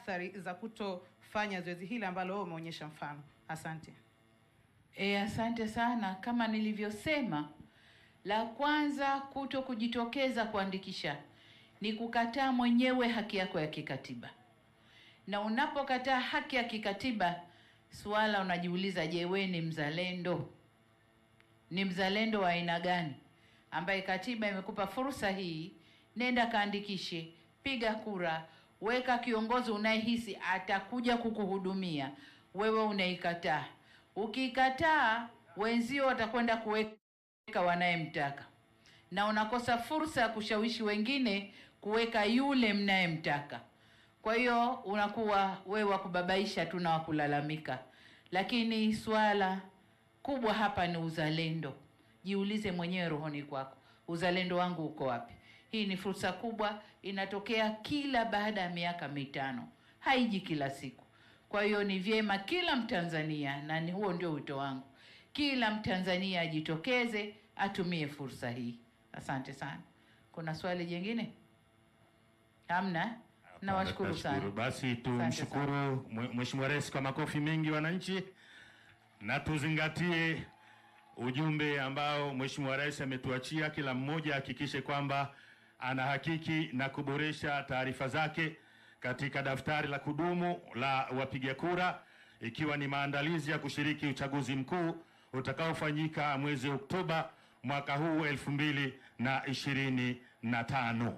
athari za kutofanya zoezi hili ambalo wewe umeonyesha mfano. Asante. Asante sana. Kama nilivyosema, la kwanza kuto kujitokeza kuandikisha ni kukataa mwenyewe haki yako ya kikatiba. Na unapokataa haki ya kikatiba, swala unajiuliza, je, wewe ni mzalendo? Ni mzalendo wa aina gani ambaye katiba imekupa fursa hii? Nenda kaandikishe, piga kura, weka kiongozi unayehisi atakuja kukuhudumia. Wewe unaikataa. Ukikataa, wenzio watakwenda kuweka wanayemtaka, na unakosa fursa ya kushawishi wengine kuweka yule mnayemtaka. Kwa hiyo unakuwa wewe wa kubabaisha tu na wa kulalamika. Lakini swala kubwa hapa ni uzalendo. Jiulize mwenyewe rohoni kwako, uzalendo wangu uko wapi? Hii ni fursa kubwa, inatokea kila baada ya miaka mitano, haiji kila siku. Kwa hiyo ni vyema kila Mtanzania, na ni huo ndio wito wangu, kila Mtanzania ajitokeze, atumie fursa hii. Asante sana. Kuna swali jingine? Hamna? Nawashukuru sana. Basi tumshukuru Mheshimiwa Rais kwa makofi mengi wananchi, na tuzingatie ujumbe ambao Mheshimiwa Rais ametuachia. Kila mmoja hakikishe kwamba anahakiki na kuboresha taarifa zake katika daftari la kudumu la wapiga kura, ikiwa ni maandalizi ya kushiriki uchaguzi mkuu utakaofanyika mwezi Oktoba mwaka huu 2025.